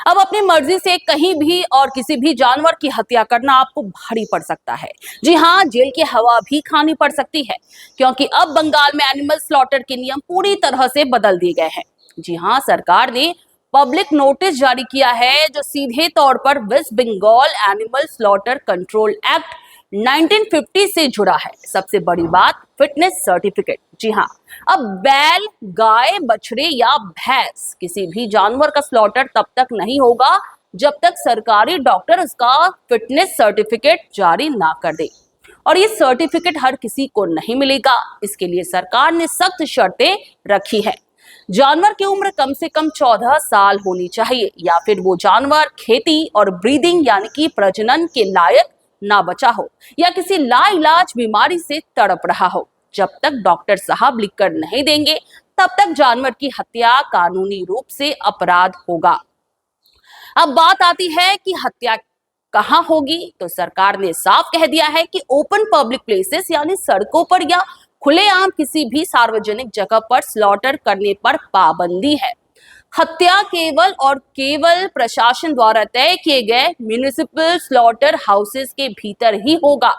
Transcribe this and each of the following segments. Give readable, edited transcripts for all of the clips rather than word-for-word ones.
अब अपनी मर्जी से कहीं भी और किसी भी जानवर की हत्या करना आपको भारी पड़ सकता है। जी हाँ, जेल की हवा भी खानी पड़ सकती है, क्योंकि अब बंगाल में एनिमल स्लॉटर के नियम पूरी तरह से बदल दिए गए हैं। जी हाँ, सरकार ने पब्लिक नोटिस जारी किया है, जो सीधे तौर पर West Bengal animal slaughter control act 1950 से जुड़ा है। सबसे बड़ी बात, फिटनेस सर्टिफिकेट। जी हाँ, अब बैल, गाय, बछड़े या भैंस, किसी भी जानवर का स्लॉटर तब तक नहीं होगा जब तक सरकारी डॉक्टर उसका फिटनेस सर्टिफिकेट जारी ना कर दे। और ये सर्टिफिकेट हर किसी को नहीं मिलेगा। इसके लिए सरकार ने सख्त शर्तें रखी है। जानवर की उम्र कम से कम 14 साल होनी चाहिए, या फिर वो जानवर खेती और ब्रीडिंग यानी कि प्रजनन के लायक ना बचा हो, या किसी लाइलाज बीमारी से तड़प रहा हो। जब तक डॉक्टर साहब लिखकर नहीं देंगे, तब तक जानवर की हत्या कानूनी रूप से अपराध होगा। अब बात आती है कि हत्या कहाँ होगी, तो सरकार ने साफ कह दिया है कि ओपन पब्लिक प्लेसेस यानी सड़कों पर या खुलेआम किसी भी सार्वजनिक जगह पर स्लॉटर करने पर पाबंदी है। हत्या केवल और केवल प्रशासन द्वारा तय किए गए म्युनिसिपल स्लॉटर हाउसेस के भीतर ही होगा।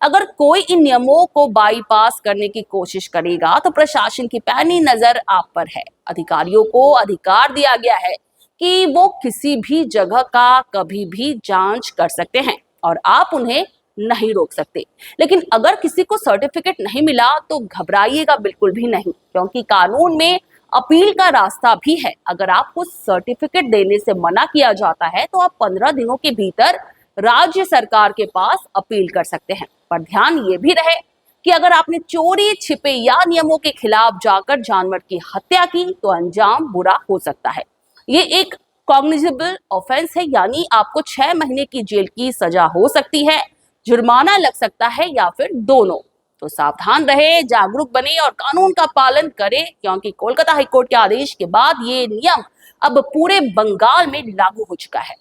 अगर कोई इन नियमों को बाईपास करने की कोशिश करेगा तो प्रशासन की पैनी नजर आप पर है। अधिकारियों को अधिकार दिया गया है कि वो किसी भी जगह का कभी भी जांच कर सकते हैं और आप उन्हें नहीं रोक सकते। लेकिन अगर किसी को सर्टिफिकेट नहीं मिला तो घबराइएगा बिल्कुल भी नहीं, क्योंकि कानून में अपील का रास्ता भी है। अगर आपको सर्टिफिकेट देने से मना किया जाता है तो आप 15 दिनों के भीतर राज्य सरकार के पास अपील कर सकते हैं। पर ध्यान ये भी रहे कि अगर आपने चोरी, छिपे या नियमों के खिलाफ जाकर जानवर की हत्या की तो अंजाम बुरा हो सकता है। ये एक कॉग्निजेबल ऑफेंस है, यानी आपको 6 महीने की जेल की सजा हो सकती है, जुर्माना लग सकता है या फिर दोनों। तो सावधान रहे, जागरूक बने और कानून का पालन करें, क्योंकि कोलकाता हाईकोर्ट के आदेश के बाद ये नियम अब पूरे बंगाल में लागू हो चुका है।